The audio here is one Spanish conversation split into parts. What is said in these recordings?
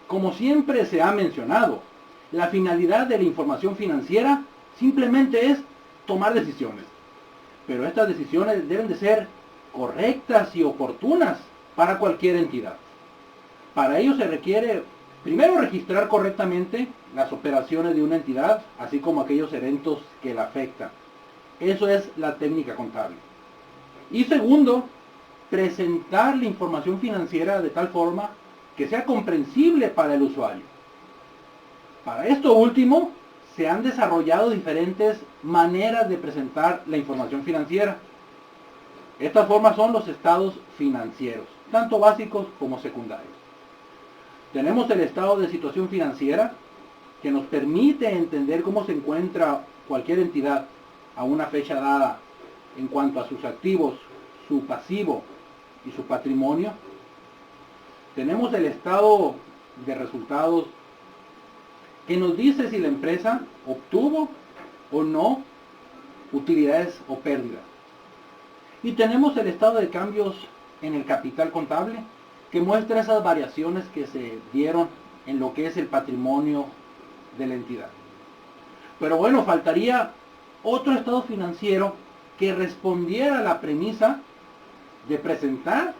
Como siempre se ha mencionado, la finalidad de la información financiera simplemente es tomar decisiones. Pero estas decisiones deben de ser correctas y oportunas para cualquier entidad. Para ello se requiere primero registrar correctamente las operaciones de una entidad, así como aquellos eventos que la afectan. Eso es la técnica contable. Y segundo, presentar la información financiera de tal forma que sea comprensible para el usuario. Para esto último, se han desarrollado diferentes maneras de presentar la información financiera. Estas formas son los estados financieros, tanto básicos como secundarios. Tenemos el estado de situación financiera, que nos permite entender cómo se encuentra cualquier entidad a una fecha dada en cuanto a sus activos, su pasivo y su patrimonio. Tenemos el estado de resultados, que nos dice si la empresa obtuvo o no utilidades o pérdidas. Y tenemos el estado de cambios en el capital contable, que muestra esas variaciones que se dieron en lo que es el patrimonio de la entidad. Pero bueno, faltaría otro estado financiero que respondiera a la premisa de presentar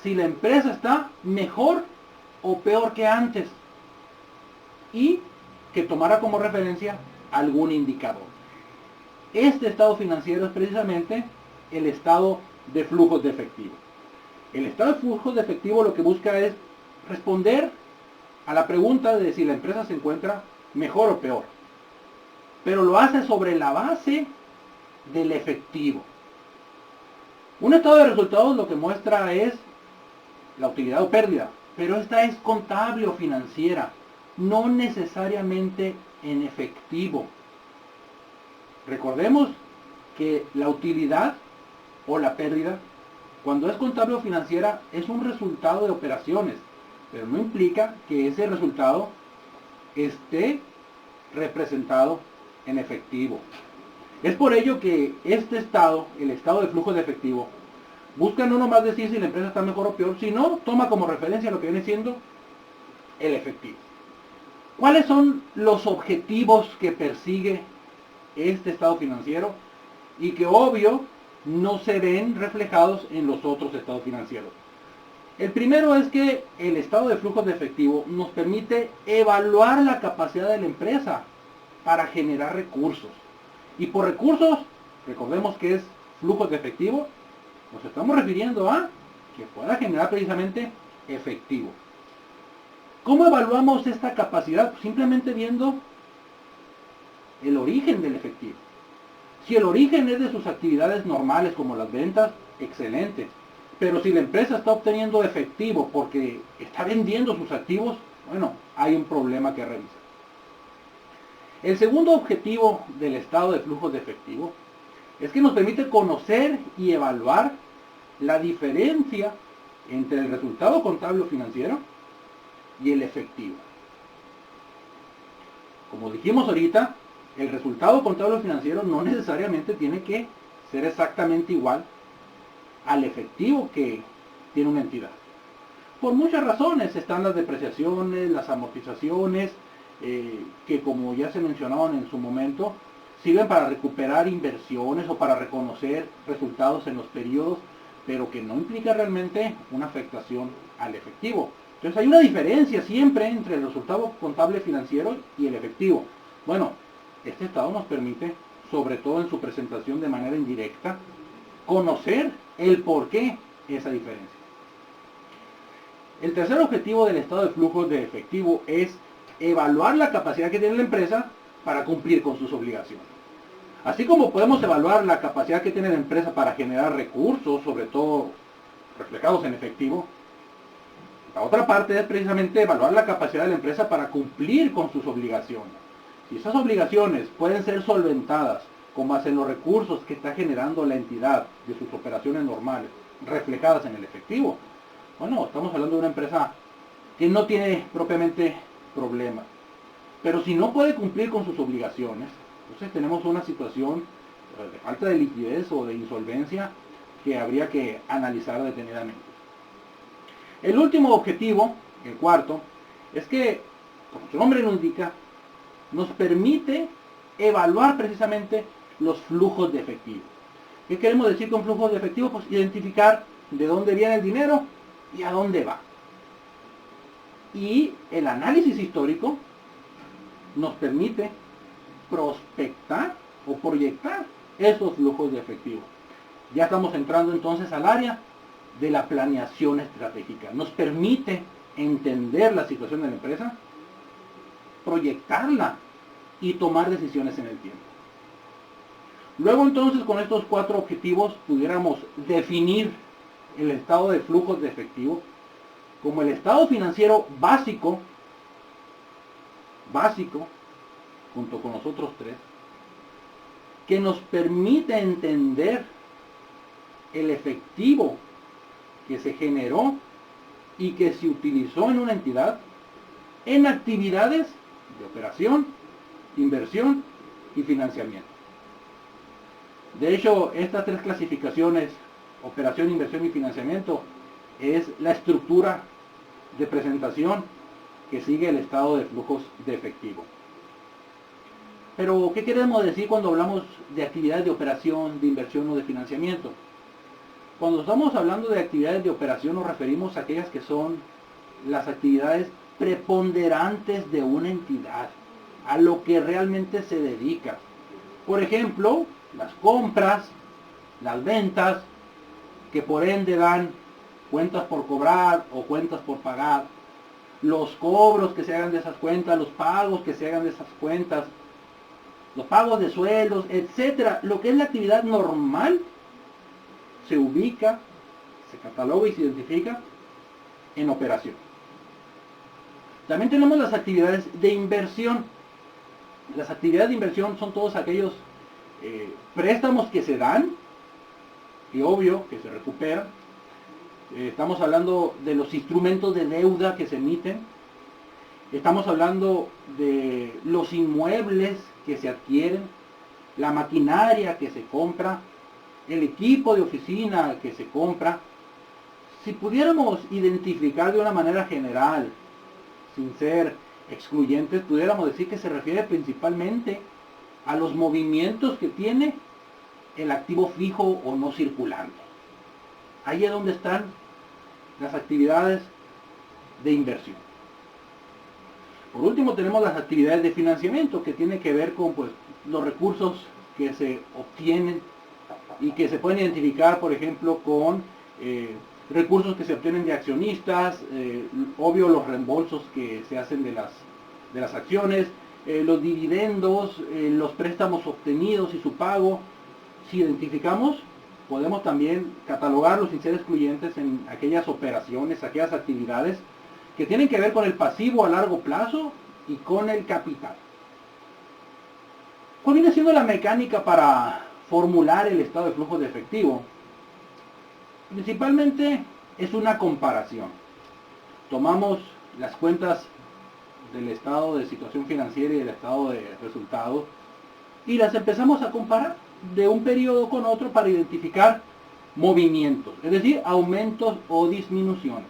si la empresa está mejor o peor que antes y que tomara como referencia algún indicador. Este estado financiero es precisamente el estado de flujos de efectivo. El estado de flujos de efectivo lo que busca es responder a la pregunta de si la empresa se encuentra mejor o peor, pero lo hace sobre la base del efectivo. Un estado de resultados lo que muestra es la utilidad o pérdida, pero esta es contable o financiera, no necesariamente en efectivo. Recordemos que la utilidad o la pérdida, cuando es contable o financiera, es un resultado de operaciones, pero no implica que ese resultado esté representado en efectivo. Es por ello que este estado, el estado de flujo de efectivo, busca no nomás decir si la empresa está mejor o peor, sino toma como referencia lo que viene siendo el efectivo. ¿Cuáles son los objetivos que persigue este estado financiero y que obvio no se ven reflejados en los otros estados financieros? El primero es que el estado de flujos de efectivo nos permite evaluar la capacidad de la empresa para generar recursos. Y por recursos, recordemos que es flujos de efectivo, nos estamos refiriendo a que pueda generar precisamente efectivo. ¿Cómo evaluamos esta capacidad? Pues simplemente viendo el origen del efectivo. Si el origen es de sus actividades normales como las ventas, excelente. Pero si la empresa está obteniendo efectivo porque está vendiendo sus activos, bueno, hay un problema que revisar. El segundo objetivo del estado de flujos de efectivo es que nos permite conocer y evaluar la diferencia entre el resultado contable o financiero y el efectivo. Como dijimos ahorita, el resultado contable o financiero no necesariamente tiene que ser exactamente igual al efectivo que tiene una entidad. Por muchas razones están las depreciaciones, las amortizaciones, que como ya se mencionaron en su momento, sirven para recuperar inversiones o para reconocer resultados en los periodos, pero que no implica realmente una afectación al efectivo. Entonces hay una diferencia siempre entre el resultado contable financiero y el efectivo. Bueno, este estado nos permite, sobre todo en su presentación de manera indirecta, conocer el por qué esa diferencia. El tercer objetivo del estado de flujos de efectivo es evaluar la capacidad que tiene la empresa para cumplir con sus obligaciones. Así como podemos evaluar la capacidad que tiene la empresa para generar recursos, sobre todo reflejados en efectivo, la otra parte es precisamente evaluar la capacidad de la empresa para cumplir con sus obligaciones. Si esas obligaciones pueden ser solventadas con base en los recursos que está generando la entidad de sus operaciones normales, reflejadas en el efectivo, bueno, estamos hablando de una empresa que no tiene propiamente problemas. Pero si no puede cumplir con sus obligaciones, entonces tenemos una situación de falta de liquidez o de insolvencia que habría que analizar detenidamente. El último objetivo, el cuarto, Es que, como su nombre lo indica, nos permite evaluar precisamente los flujos de efectivo. ¿Qué queremos decir con flujos de efectivo? Pues identificar de dónde viene el dinero y a dónde va. Y el análisis histórico nos permite prospectar o proyectar esos flujos de efectivo. Ya estamos entrando entonces al área de la planeación estratégica. Nos permite entender la situación de la empresa, proyectarla y tomar decisiones en el tiempo. Luego entonces con estos 4 objetivos pudiéramos definir el estado de flujos de efectivo como el estado financiero básico, junto con los otros 3, que nos permite entender el efectivo que se generó y que se utilizó en una entidad en actividades de operación, inversión y financiamiento. De hecho, estas 3 clasificaciones, operación, inversión y financiamiento, es la estructura de presentación que sigue el estado de flujos de efectivo. Pero, ¿qué queremos decir cuando hablamos de actividades de operación, de inversión o de financiamiento? Cuando estamos hablando de actividades de operación nos referimos a aquellas que son las actividades preponderantes de una entidad, a lo que realmente se dedica. Por ejemplo, las compras, las ventas, que por ende dan cuentas por cobrar o cuentas por pagar, los cobros que se hagan de esas cuentas, los pagos que se hagan de esas cuentas, los pagos de sueldos, etcétera. Lo que es la actividad normal se ubica, se cataloga y se identifica en operación. También tenemos las actividades de inversión. Las actividades de inversión son todos aquellos préstamos que se dan y obvio que se recuperan. Estamos hablando de los instrumentos de deuda que se emiten. Estamos hablando de los inmuebles que se adquieren, la maquinaria que se compra, el equipo de oficina que se compra. Si pudiéramos identificar de una manera general, sin ser excluyentes, pudiéramos decir que se refiere principalmente a los movimientos que tiene el activo fijo o no circulante. Ahí es donde están las actividades de inversión. Por último tenemos las actividades de financiamiento, que tiene que ver con los recursos que se obtienen y que se pueden identificar, por ejemplo, con recursos que se obtienen de accionistas, obvio los reembolsos que se hacen de las acciones, los dividendos, los préstamos obtenidos y su pago. Si identificamos, podemos también catalogarlos sin ser excluyentes en aquellas operaciones, aquellas actividades que tienen que ver con el pasivo a largo plazo y con el capital. ¿Cuál viene siendo la mecánica para formular el estado de flujo de efectivo? Principalmente es una comparación. Tomamos las cuentas del estado de situación financiera y del estado de resultados y las empezamos a comparar de un periodo con otro para identificar movimientos, es decir, aumentos o disminuciones.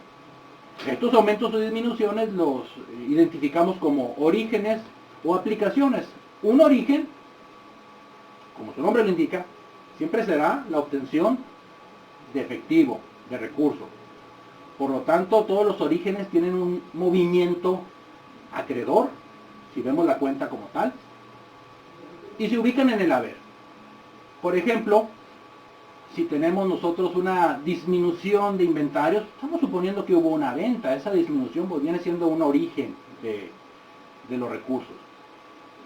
Estos aumentos o disminuciones los identificamos como orígenes o aplicaciones. Un origen, como su nombre lo indica, siempre será la obtención de efectivo, de recursos. Por lo tanto, todos los orígenes tienen un movimiento acreedor, si vemos la cuenta como tal, y se ubican en el haber. Por ejemplo, si tenemos nosotros una disminución de inventarios, estamos suponiendo que hubo una venta, esa disminución viene siendo un origen de los recursos.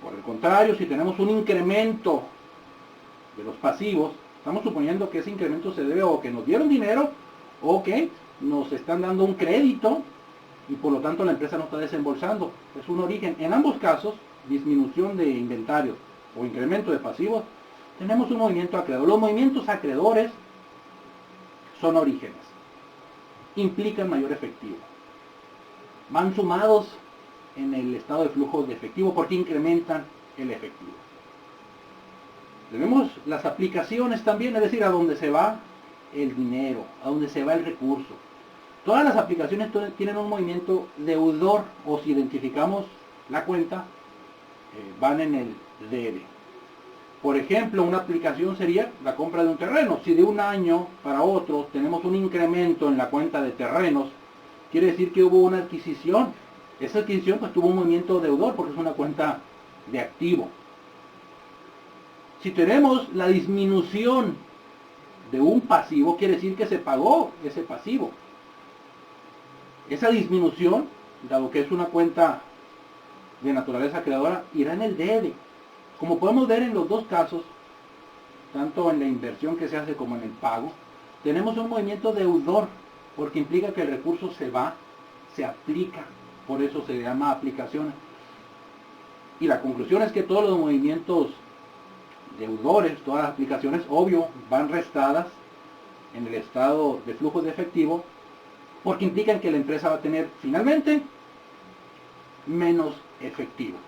Por el contrario, si tenemos un incremento de los pasivos, estamos suponiendo que ese incremento se debe o que nos dieron dinero o que nos están dando un crédito y por lo tanto la empresa no está desembolsando. Es un origen. En ambos casos, disminución de inventarios o incremento de pasivos, tenemos un movimiento acreedor. Los movimientos acreedores son orígenes. Implican mayor efectivo. Van sumados en el estado de flujo de efectivo porque incrementan el efectivo. Tenemos las aplicaciones también, es decir, a dónde se va el dinero, a dónde se va el recurso. Todas las aplicaciones tienen un movimiento deudor, o si identificamos la cuenta, van en el debe. Por ejemplo, una aplicación sería la compra de un terreno. Si de un año para otro tenemos un incremento en la cuenta de terrenos, quiere decir que hubo una adquisición. Esa adquisición pues tuvo un movimiento deudor porque es una cuenta de activo. Si tenemos la disminución de un pasivo, quiere decir que se pagó ese pasivo. Esa disminución, dado que es una cuenta de naturaleza creadora, irá en el debe. Como podemos ver en los dos casos, tanto en la inversión que se hace como en el pago, tenemos un movimiento deudor, porque implica que el recurso se va, se aplica, por eso se llama aplicación. Y la conclusión es que todos los movimientos deudores, todas las aplicaciones, obvio, van restadas en el estado de flujo de efectivo, porque implican que la empresa va a tener finalmente menos efectivo.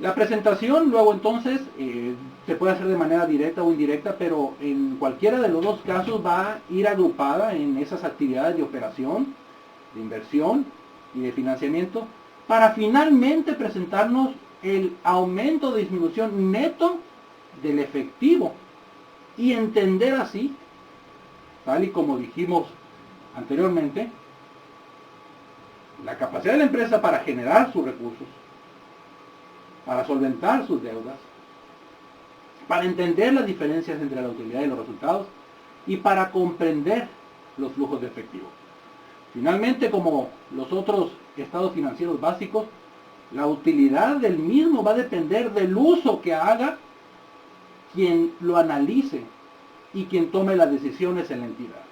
La presentación luego entonces se puede hacer de manera directa o indirecta, pero en cualquiera de los dos casos va a ir agrupada en esas actividades de operación, de inversión y de financiamiento, para finalmente presentarnos el aumento o disminución neto del efectivo y entender así, tal y como dijimos anteriormente, la capacidad de la empresa para generar sus recursos, para solventar sus deudas, para entender las diferencias entre la utilidad y los resultados y para comprender los flujos de efectivo. Finalmente, como los otros estados financieros básicos, la utilidad del mismo va a depender del uso que haga quien lo analice y quien tome las decisiones en la entidad.